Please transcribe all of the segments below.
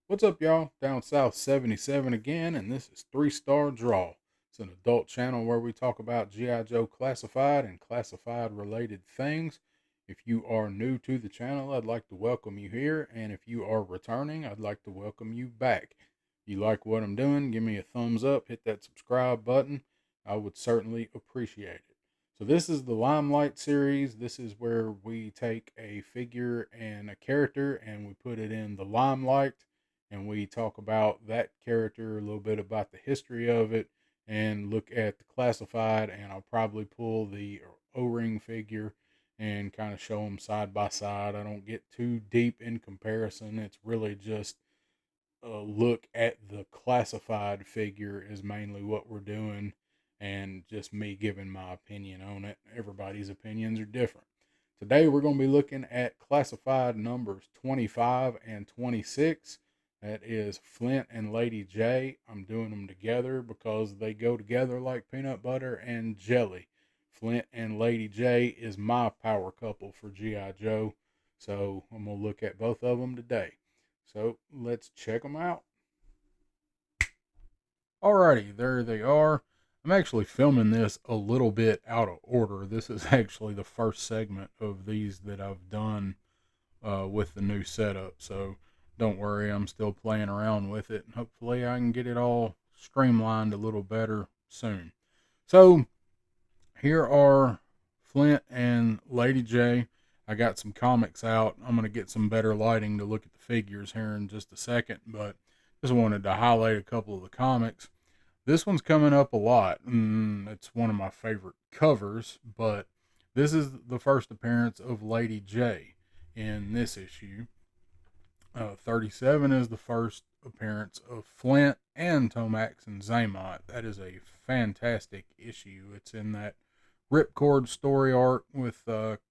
What's up, y'all? Down South 77 again, and this is Three Star Draw. It's an adult channel where we talk about G.I. Joe classified and classified related things. If you are new to the channel, I'd like to welcome you here, and if you are returning, I'd like to welcome you back. If you like what I'm doing, give me a thumbs up, hit that subscribe button. I would certainly appreciate it. So, this is the Limelight series. This is where we take a figure and a character and we put it in the limelight and we talk about that character, a little bit about the history of it, and look at the classified. And I'll probably pull the O-ring figure and kind of show them side by side. I don't get too deep in comparison. It's really just a look at the classified figure is mainly what we're doing, and just me giving my opinion on it. Everybody's opinions are different. Today we're going to be looking at classified numbers 25 and 26. That is Flint and Lady Jaye. I'm doing them together because they go together like peanut butter and jelly. Flint and Lady Jaye is my power couple for G.I. Joe. So I'm going to look at both of them today. So let's check them out. Alrighty, there they are. I'm actually filming this a little bit out of order. This is actually the first segment of these that I've done with the new setup. So don't worry, I'm still playing around with it. And hopefully I can get it all streamlined a little better soon. So here are Flint and Lady Jaye. I got some comics out. I'm going to get some better lighting to look at the figures here in just a second, but just wanted to highlight a couple of the comics. This one's coming up a lot. It's one of my favorite covers, but this is the first appearance of Lady Jaye in this issue. 37 is the first appearance of Flint and Tomax and Zaymont. That is a fantastic issue. It's in that Ripcord story arc with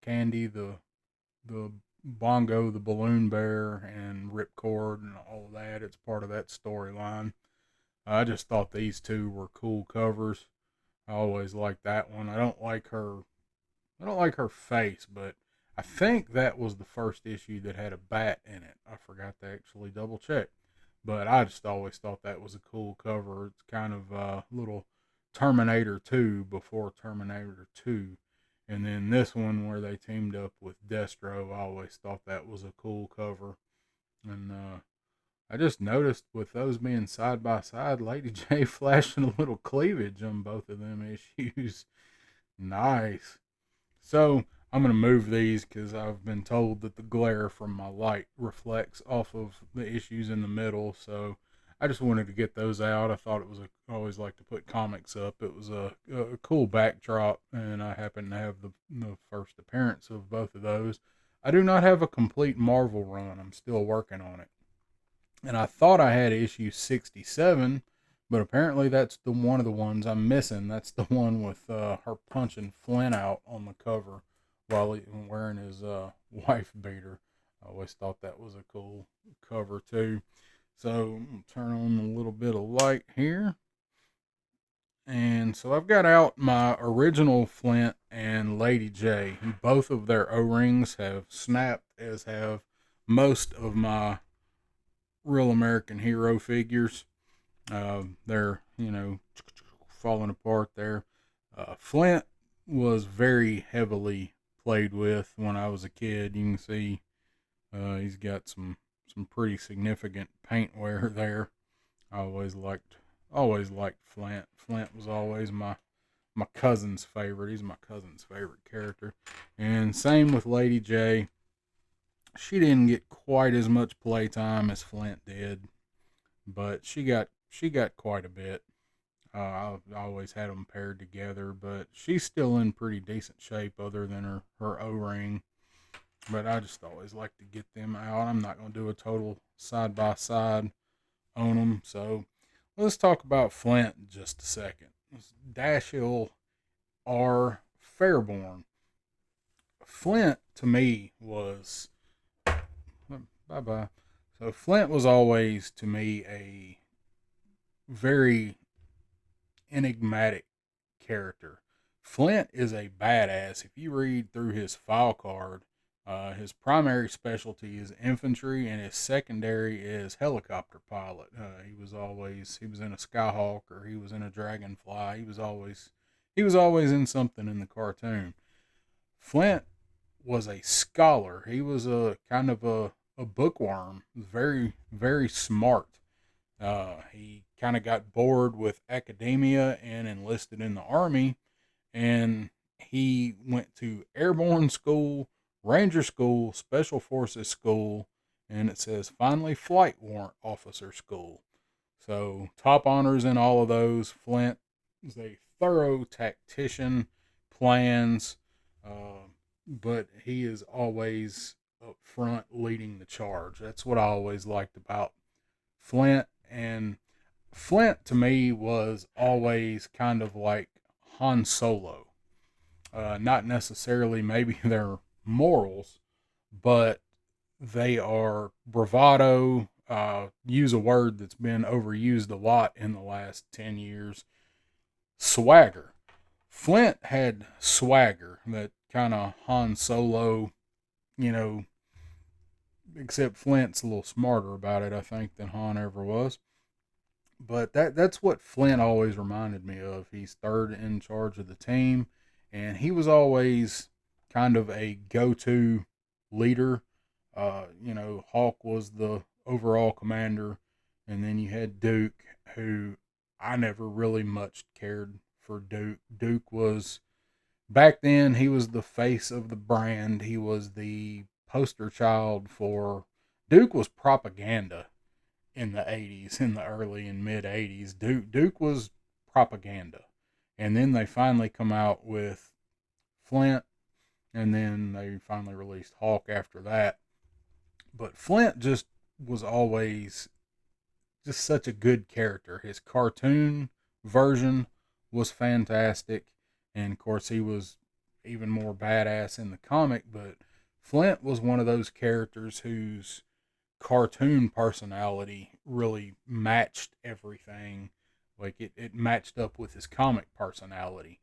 Candy, the Bongo, the balloon bear, and Ripcord, and all of that. It's part of that storyline. I just thought these two were cool covers. I always like that one. I don't like her. I don't like her face, but I think that was the first issue that had a bat in it. I forgot to actually double check, but I just always thought that was a cool cover. It's kind of a little Terminator 2 before Terminator 2. And then this one where they teamed up with Destro, I always thought that was a cool cover. And I just noticed with those being side by side, Lady Jaye flashing a little cleavage on both of them issues. Nice. So I'm going to move these because I've been told that the glare from my light reflects off of the issues in the middle. So I just wanted to get those out. I thought it was I always like to put comics up. It was a cool backdrop, and I happen to have the first appearance of both of those. I do not have a complete Marvel run. I'm still working on it. And I thought I had issue 67, but apparently that's the one of the ones I'm missing. That's the one with her punching Flint out on the cover while he wearing his wife beater. I always thought that was a cool cover too. So I'm gonna turn on a little bit of light here. And so I've got out my original Flint and Lady Jaye. Both of their O-rings have snapped, as have most of my real American hero figures. They're, falling apart there. Flint was very heavily played with when I was a kid. You can see he's got some pretty significant paint wear there. I always liked Flint. Flint was always my cousin's favorite. He's my cousin's favorite character. And same with Lady Jaye. She didn't get quite as much playtime as Flint did, but she got quite a bit. I always had them paired together, but she's still in pretty decent shape other than her O-ring. But I just always like to get them out. I'm not going to do a total side by side on them. So let's talk about Flint in just a second. Dashiell R. Fairborn. Flint to me was bye bye. So Flint was always to me a very enigmatic character. Flint is a badass. If you read through his file card, His primary specialty is infantry, and his secondary is helicopter pilot. He was in a Skyhawk, or he was in a Dragonfly. He was always in something in the cartoon. Flint was a scholar. He was a kind of a bookworm, very very smart. He kind of got bored with academia and enlisted in the army, and he went to airborne school, ranger school, special forces school, and it says finally flight warrant officer school. So top honors in all of those. Flint is a thorough tactician, plans, but he is always up front leading the charge. That's what I always liked about Flint. And Flint to me was always kind of like Han Solo. Not necessarily maybe their morals, but they are bravado. Use a word that's been overused a lot in the last 10 years, swagger. Flint had swagger, that kind of Han Solo, you know, except Flint's a little smarter about it, I think, than Han ever was. But that's what Flint always reminded me of. He's third in charge of the team, and he was always kind of a go-to leader. Hawk was the overall commander, and then you had Duke, who I never really much cared for Duke. Duke was back then, he was the face of the brand. He was the poster child for Duke was propaganda in the 80s, in the early and mid 80s. Duke was propaganda. And then they finally come out with Flint, and then they finally released Hawk after that. But Flint just was always just such a good character. His cartoon version was fantastic, and of course he was even more badass in the comic, but Flint was one of those characters whose cartoon personality really matched everything. Like it matched up with his comic personality.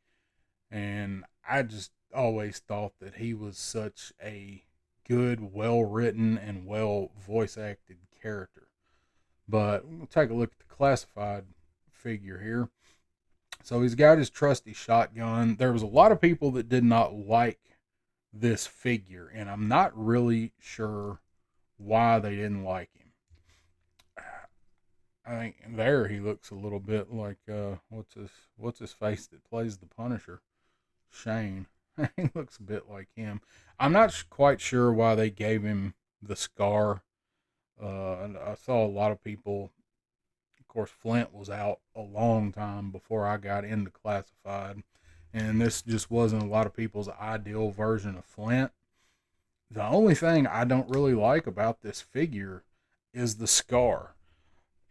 And I just always thought that he was such a good, well written, and well voice acted character. But we'll take a look at the classified figure here. So he's got his trusty shotgun. There was a lot of people that did not like this figure, and I'm not really sure why they didn't like him. I think there he looks a little bit like what's his face that plays the Punisher, Shane. He looks a bit like him. I'm not quite sure why they gave him the scar. And I saw a lot of people. Of course, Flint was out a long time before I got into classified, and this just wasn't a lot of people's ideal version of Flint. The only thing I don't really like about this figure is the scar,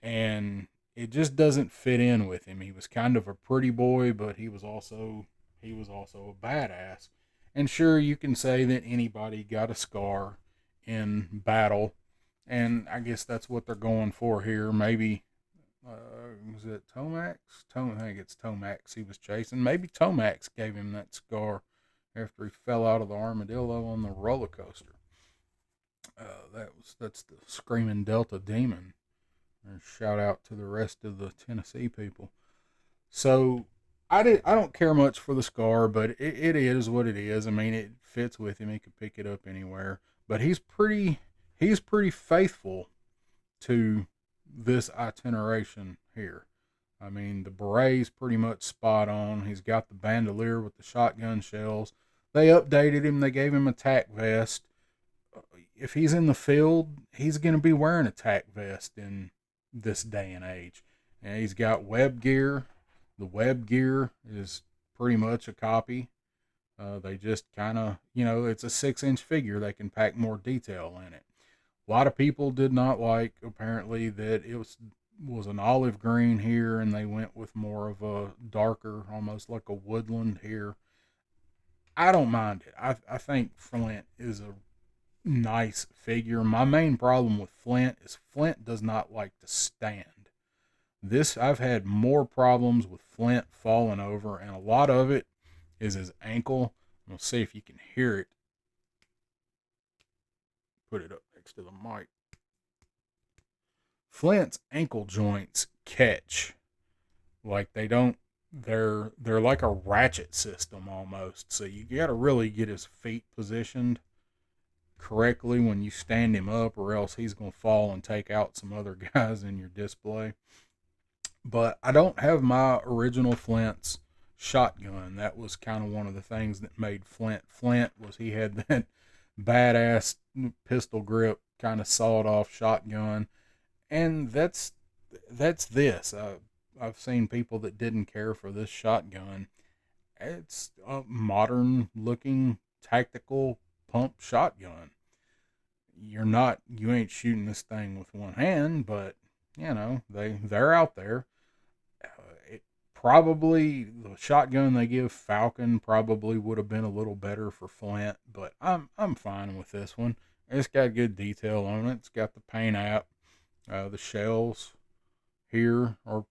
and it just doesn't fit in with him. He was kind of a pretty boy, but he was also a badass. And sure, you can say that anybody got a scar in battle, and I guess that's what they're going for here. Maybe was it Tomax? I think it's Tomax he was chasing. Maybe Tomax gave him that scar after he fell out of the armadillo on the roller coaster. That's the Screaming Delta Demon. And shout out to the rest of the Tennessee people. So I don't care much for the scar, but it is what it is. I mean, it fits with him. He could pick it up anywhere. But he's pretty faithful to this itineration here. I mean, the beret's pretty much spot on. He's got the bandolier with the shotgun shells. They updated him. They gave him a tack vest. If he's in the field, he's going to be wearing a tack vest in this day and age. And he's got web gear. The web gear is pretty much a copy. They just kind of, it's a 6-inch figure. They can pack more detail in it. A lot of people did not like, apparently, that it was an olive green here, and they went with more of a darker, almost like a woodland here. I don't mind it. I think Flint is a nice figure. My main problem with Flint is Flint does not like to stand. I've had more problems with Flint falling over, and a lot of it is his ankle. We'll see if you can hear it. put it up next to the mic. Flint's ankle joints catch. Like they don't they're like a ratchet system almost. So you got to really get his feet positioned correctly when you stand him up, or else he's going to fall and take out some other guys in your display. But I don't have my original Flint's shotgun. That was kind of one of the things that made Flint Flint, was he had that badass pistol grip kind of sawed off shotgun. And that's this. I've seen people that didn't care for this shotgun. It's a modern looking tactical pump shotgun. You ain't shooting this thing with one hand, but they're out there. It probably, the shotgun they give Falcon probably would have been a little better for Flint, but I'm fine with this one. It's got good detail on it. It's got the paint app, the shells here are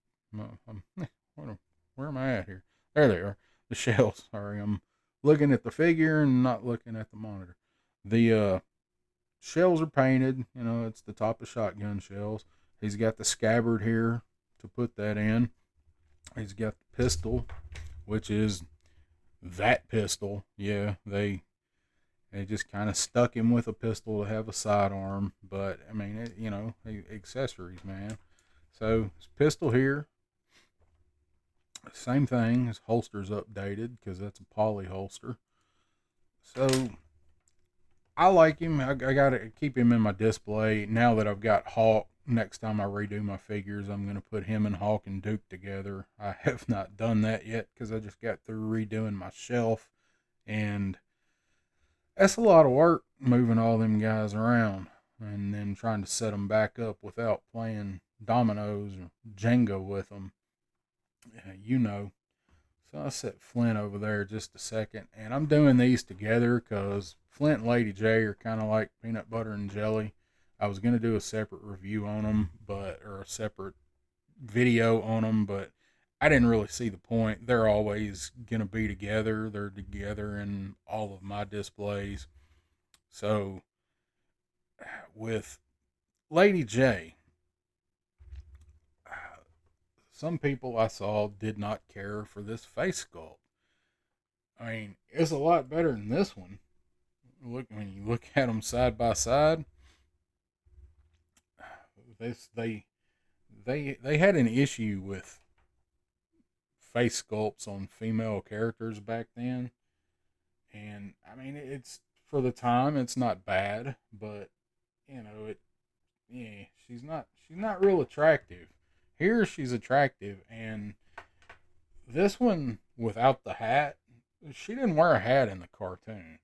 where am I at here? There they are. The shells. Sorry, I'm looking at the figure and not looking at the monitor. The shells are painted. It's the top of shotgun shells. He's got the scabbard here to put that in. He's got the pistol, which is that pistol. Yeah, they just kind of stuck him with a pistol to have a sidearm. But, I mean, accessories, man. So, his pistol here. Same thing. His holster's updated because that's a poly holster. So, I like him. I got to keep him in my display. Now that I've got Hawk, next time I redo my figures, I'm going to put him and Hawk and Duke together. I have not done that yet because I just got through redoing my shelf. And that's a lot of work, moving all them guys around and then trying to set them back up without playing dominoes or Jenga with them. So I set Flint over there just a second, and I'm doing these together because Flint and Lady Jaye are kind of like peanut butter and jelly. I was going to do a separate review on them, or a separate video on them, but I didn't really see the point. They're always going to be together. They're together in all of my displays. So with Lady Jaye, some people I saw did not care for this face sculpt. I mean, it's a lot better than this one. When you look at them side by side, they had an issue with face sculpts on female characters back then, and I mean, it's, for the time, it's not bad, but she's not real attractive. Here she's attractive, and this one without the hat, she didn't wear a hat in the cartoon.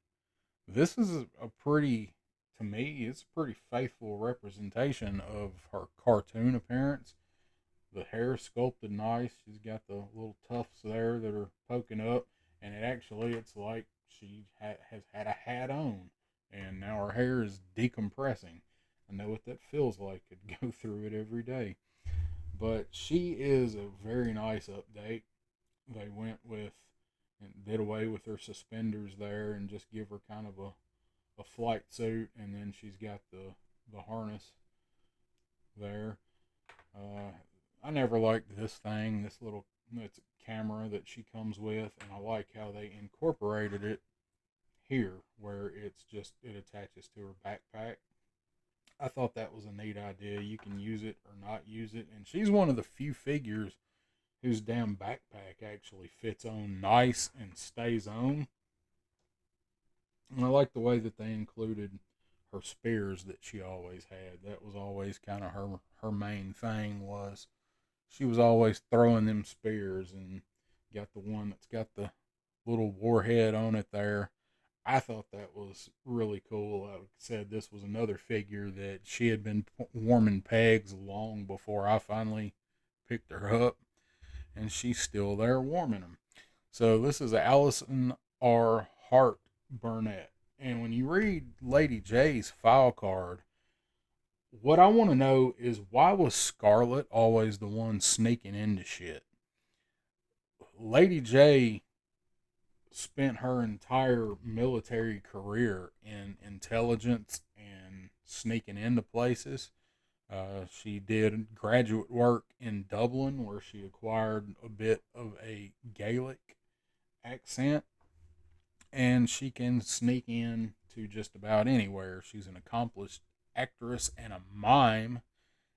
This is to me, it's a pretty faithful representation of her cartoon appearance. The hair sculpted nice. She's got the little tufts there that are poking up, and it's like she has had a hat on, and now her hair is decompressing. I know what that feels like. I'd go through it every day. But she is a very nice update. They went with and did away with her suspenders there and just give her kind of a flight suit, and then she's got the harness there. I never liked this thing, it's a camera that she comes with, and I like how they incorporated it here, where it attaches to her backpack. I thought that was a neat idea. You can use it or not use it, and she's one of the few figures whose damn backpack actually fits on nice and stays on. And I like the way that they included her spears that she always had. That was always kind of her main thing, was she was always throwing them spears, and got the one that's got the little warhead on it there. I thought that was really cool. I said this was another figure that she had been warming pegs long before I finally picked her up, and she's still there warming them. So this is Allison R. Hart Burnett. And when you read Lady Jaye's file card, what I want to know is, why was Scarlet always the one sneaking into shit? Lady Jaye spent her entire military career in intelligence and sneaking into places. She did graduate work in Dublin, where she acquired a bit of a Gaelic accent, and she can sneak in to just about anywhere. She's an accomplished actress and a mime,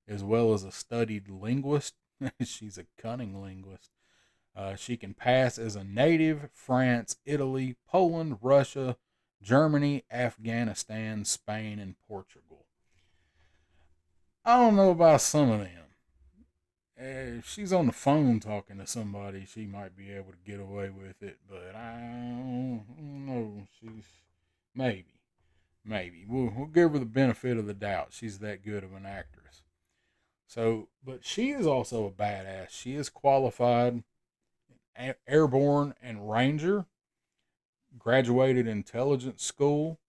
as well as a studied linguist. She's a cunning linguist. She can pass as a native France, Italy, Poland, Russia, Germany, Afghanistan, Spain, and Portugal. I don't know about some of them. If she's on the phone talking to somebody, she might be able to get away with it, but I don't know. She's maybe, maybe. We'll give her the benefit of the doubt. She's that good of an actress. So, but she is also a badass. She is qualified airborne and ranger, graduated intelligence school,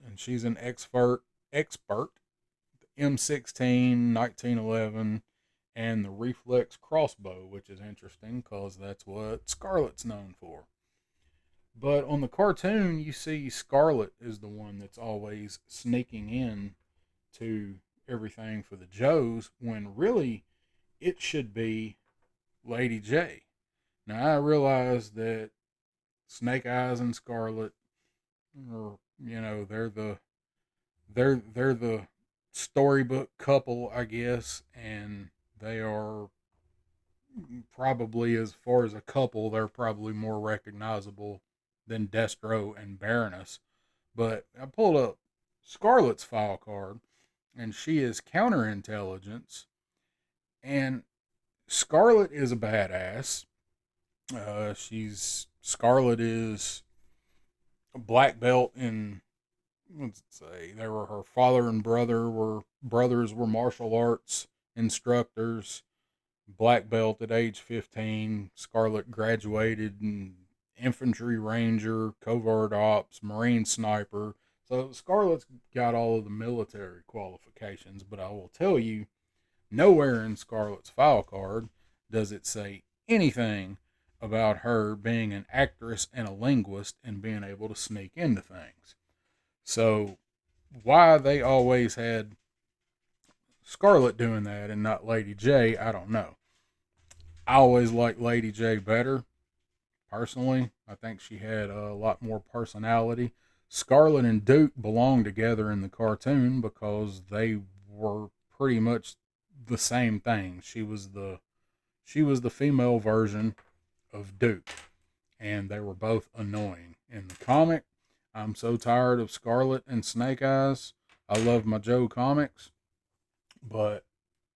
and she's an expert M16, 1911, and the reflex crossbow, which is interesting because that's what Scarlet's known for. But on the cartoon, you see Scarlet is the one that's always sneaking in to everything for the Joes, when really it should be Lady Jaye. Now I realize that Snake Eyes and Scarlet are, they're the storybook couple, I guess, and they are probably, as far as a couple, they're probably more recognizable than Destro and Baroness. But I pulled up Scarlet's file card, and she is counterintelligence, and Scarlet is a badass. She's Scarlet is a black belt in, let's say, they were her father and brothers were martial arts instructors. Black belt at age 15. Scarlet graduated in infantry ranger, covert ops, marine sniper. So Scarlet's got all of the military qualifications, but I will tell you, nowhere in Scarlet's file card does it say anything about her being an actress and a linguist and being able to sneak into things. So why they always had Scarlet doing that and not Lady Jaye, I don't know. I always liked Lady Jaye better, personally. I think she had a lot more personality. Scarlet and Duke belonged together in the cartoon because they were pretty much the same thing. She was the female version of Duke, and they were both annoying. In the comic, I'm so tired of Scarlet and Snake Eyes. I love my Joe comics, but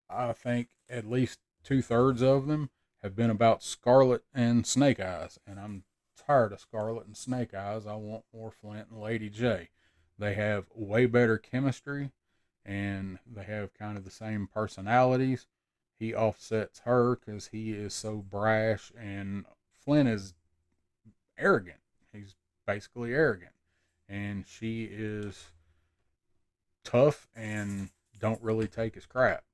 I think at least 2/3 of them have been about Scarlet and Snake Eyes, and I'm tired of Scarlet and Snake Eyes. I want more Flint and Lady Jaye. They have way better chemistry, and they have kind of the same personalities. He offsets her because he is so brash, and Flint is arrogant. He's basically arrogant, and she is tough and don't really take his crap.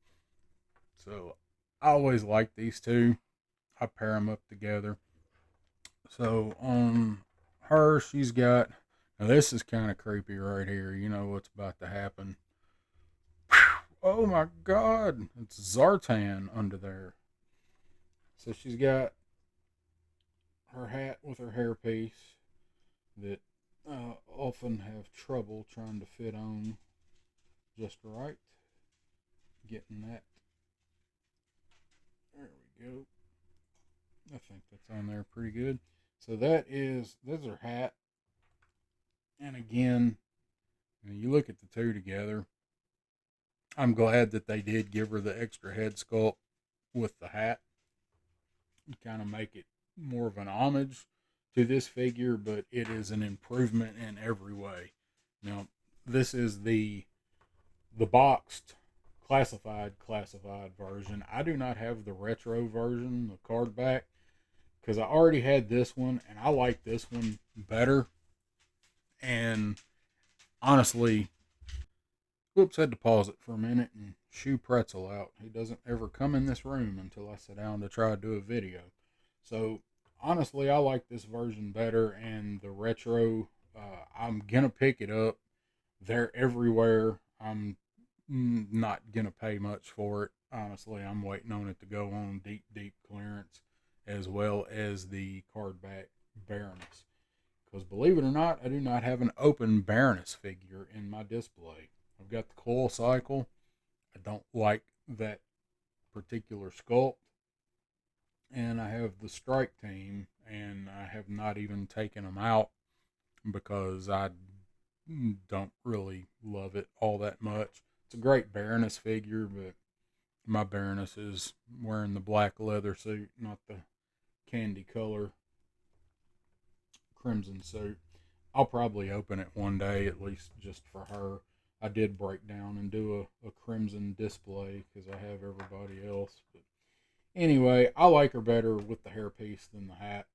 So I always like these two. I pair them up together. So on her, she's got. Now this is kind of creepy right here. You know what's about to happen. Oh my God! It's Zartan under there. So she's got her hat with her hairpiece that often have trouble trying to fit on just right. Getting that. There we go. I think that's on there pretty good. So that's her hat. And again, you look at the two together. I'm glad that they did give her the extra head sculpt with the hat. Kind of make it more of an homage to this figure, but it is an improvement in every way. Now, this is the boxed classified version. I do not have the retro version, the card back, because I already had this one and I like this one better. And honestly, whoops, had to pause it for a minute and shoo Pretzel out. He doesn't ever come in this room until I sit down to try to do a video. So honestly, I like this version better, and the retro, I'm gonna pick it up. They're everywhere. I'm not gonna pay much for it. Honestly, I'm waiting on it to go on deep clearance, as well as the cardback Baroness. Because believe it or not, I do not have an open Baroness figure in my display. I've got the coil cycle. I don't like that particular sculpt, and I have the strike team, and I have not even taken them out because I don't really love it all that much. It's a great Baroness figure, but my Baroness is wearing the black leather suit, not the candy color crimson suit. I'll probably open it one day, at least just for her. I did break down and do a crimson display because I have everybody else. But anyway, I like her better with the hairpiece than the hat.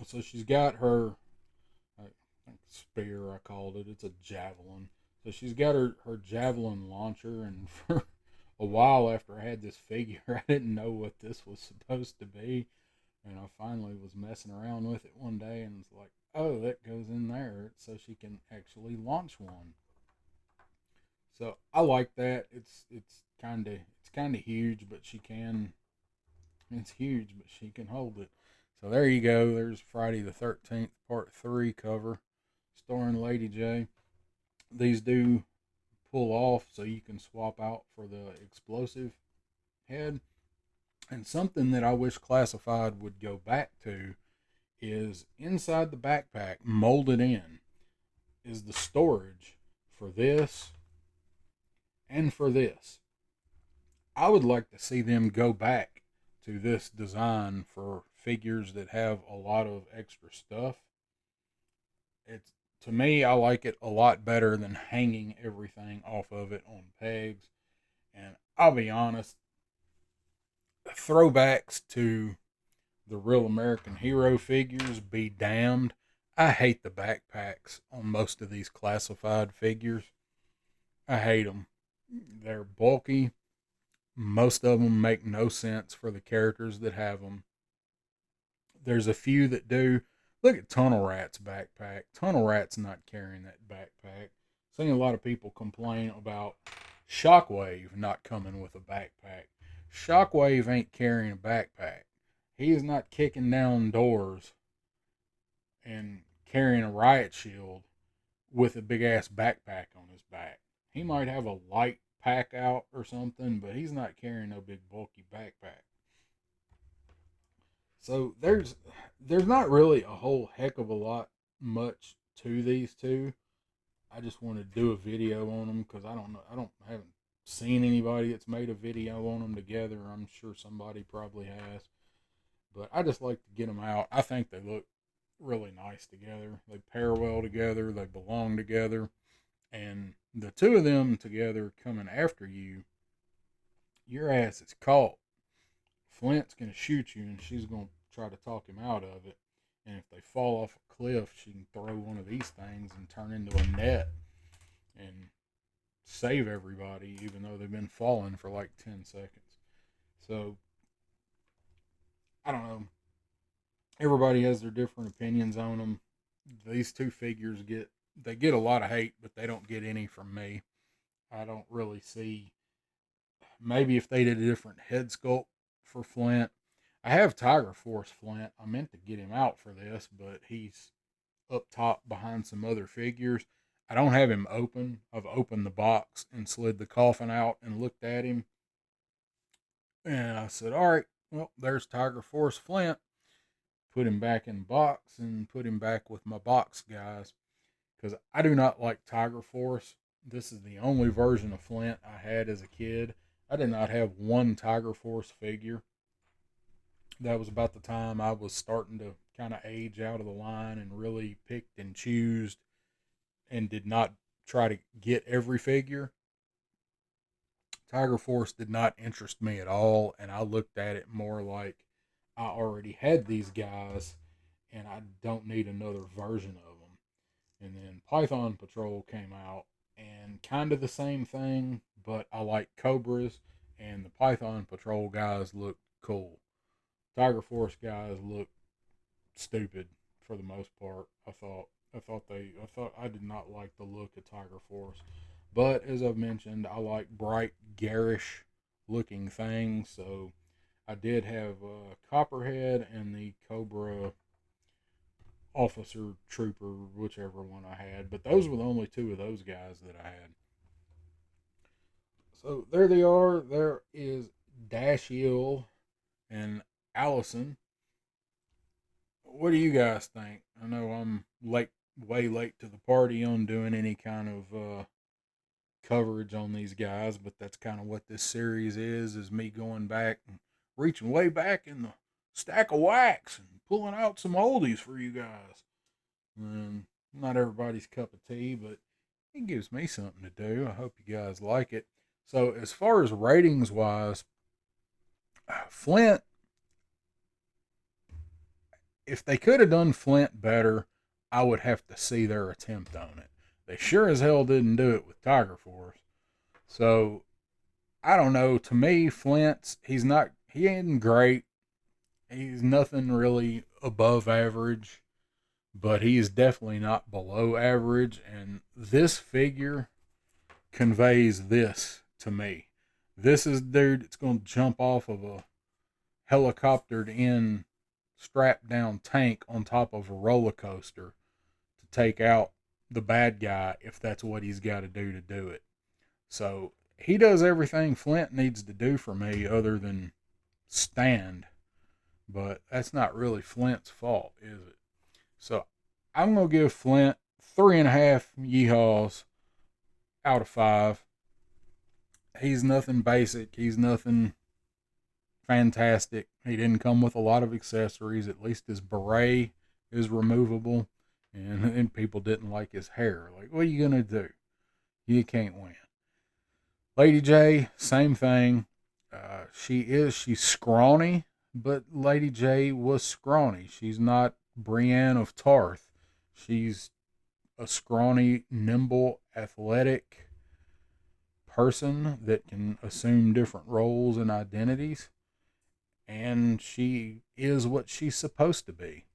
So she's got her spear, I called it. It's a javelin. So she's got her javelin launcher, and for a while after I had this figure, I didn't know what this was supposed to be. And I finally was messing around with it one day and was like, oh, that goes in there so she can actually launch one. So I like that. It's kind of huge, but she can. It's huge, but she can hold it. So there you go. There's Friday the 13th, Part 3 cover, starring Lady Jaye. These do pull off, so you can swap out for the explosive head. And something that I wish Classified would go back to is inside the backpack, molded in, is the storage for this and for this. I would like to see them go back to this design for figures that have a lot of extra stuff. It's To me, I like it a lot better than hanging everything off of it on pegs. And I'll be honest, throwbacks to the Real American Hero figures be damned. I hate the backpacks on most of these classified figures. I hate them. They're bulky. Most of them make no sense for the characters that have them. There's a few that do. Look at Tunnel Rat's backpack. Tunnel Rat's not carrying that backpack. Seen a lot of people complain about Shockwave not coming with a backpack. Shockwave ain't carrying a backpack. He is not kicking down doors and carrying a riot shield with a big ass backpack on his back. He might have a light pack out or something, but he's not carrying no big bulky backpack. So there's not really a whole heck of a lot much to these two. I just want to do a video on them because I don't know. I haven't seen anybody that's made a video on them together. I'm sure somebody probably has, but I just like to get them out. I think they look really nice together. They pair well together. They belong together, and the two of them together coming after you, your ass is caught. Flint's gonna shoot you, and she's gonna try to talk him out of it. And if they fall off a cliff, she can throw one of these things and turn into a net and save everybody, even though they've been falling for like 10 seconds. So I don't know. Everybody has their different opinions on them. These two figures get a lot of hate, but they don't get any from me. I don't really see. Maybe if they did a different head sculpt for Flint. I have Tiger Force Flint. I meant to get him out for this, but he's up top behind some other figures. I don't have him open. I've opened the box and slid the coffin out and looked at him. And I said, all right, well, there's Tiger Force Flint. Put him back in the box and put him back with my box guys. Because I do not like Tiger Force. This is the only version of Flint I had as a kid. I did not have one Tiger Force figure. That was about the time I was starting to kind of age out of the line and really picked and choosed and did not try to get every figure. Tiger Force did not interest me at all, and I looked at it more like I already had these guys and I don't need another version of them. And then Python Patrol came out and kind of the same thing, but I like Cobras, and the Python Patrol guys look cool. Tiger Force guys look stupid for the most part. I thought I did not like the look of Tiger Force. But as I've mentioned, I like bright, garish looking things. So I did have Copperhead and the Cobra Officer Trooper, whichever one I had. But those were the only two of those guys that I had. So there they are. There is Dashiell and Allison. What do you guys think? I know I'm late, way late to the party on doing any kind of coverage on these guys, but that's kind of what this series is me going back and reaching way back in the stack of wax and pulling out some oldies for you guys. And not everybody's cup of tea, but it gives me something to do. I hope you guys like it. So as far as ratings wise, Flint, if they could have done Flint better, I would have to see their attempt on it. They sure as hell didn't do it with Tiger Force. So I don't know. To me, he ain't great. He's nothing really above average, but he is definitely not below average. And this figure conveys this to me. This is dude that's going to jump off of a helicoptered in strapped down tank on top of a roller coaster to take out the bad guy if that's what he's got to do it. So he does everything Flint needs to do for me other than stand. But that's not really Flint's fault, is it? So I'm going to give Flint 3.5 yeehaws out of 5. He's nothing basic. He's nothing fantastic. He didn't come with a lot of accessories. At least his beret is removable. And people didn't like his hair. Like, what are you going to do? You can't win. Lady Jaye, same thing. She's scrawny, but Lady Jaye was scrawny. She's not Brienne of Tarth. She's a scrawny, nimble, athletic person that can assume different roles and identities. And she is what she's supposed to be.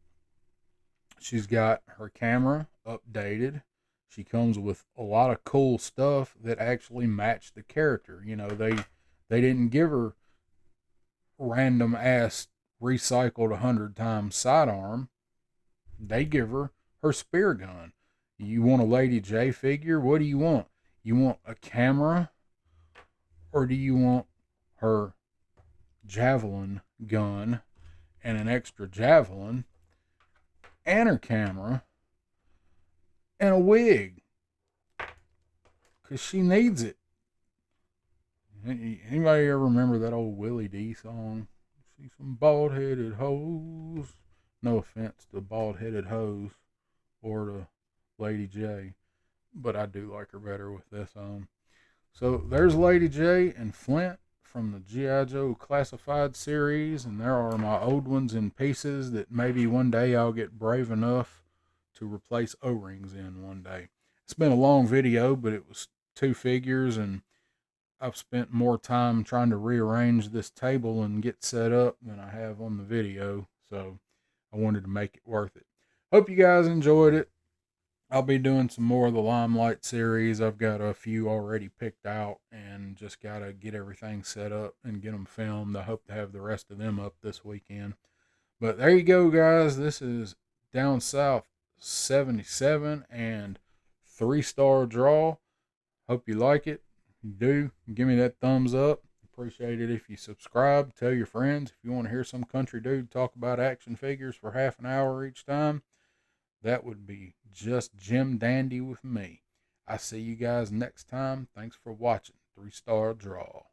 She's got her camera updated. She comes with a lot of cool stuff that actually match the character. You know, they didn't give her random ass recycled 100 times sidearm. They give her spear gun. You want a Lady Jaye figure? What do you want? You want a camera, or do you want her javelin gun and an extra javelin and her camera and a wig? Because she needs it. Anybody ever remember that old Willie D song? See some bald headed hoes. No offense to bald headed hoes or to Lady Jaye, but I do like her better with this on. So there's Lady Jaye and Flint from the G.I. Joe Classified series, and there are my old ones in pieces that maybe one day I'll get brave enough to replace O-rings in one day. It's been a long video, but it was 2 figures, and I've spent more time trying to rearrange this table and get set up than I have on the video, so I wanted to make it worth it. Hope you guys enjoyed it. I'll be doing some more of the Limelight series. I've got a few already picked out and just got to get everything set up and get them filmed. I hope to have the rest of them up this weekend. But there you go, guys. This is Down South 77 and 3-star draw. Hope you like it. If you do, give me that thumbs up. Appreciate it if you subscribe. Tell your friends if you want to hear some country dude talk about action figures for half an hour each time. That would be just Jim Dandy with me. I see you guys next time. Thanks for watching 3-star draw.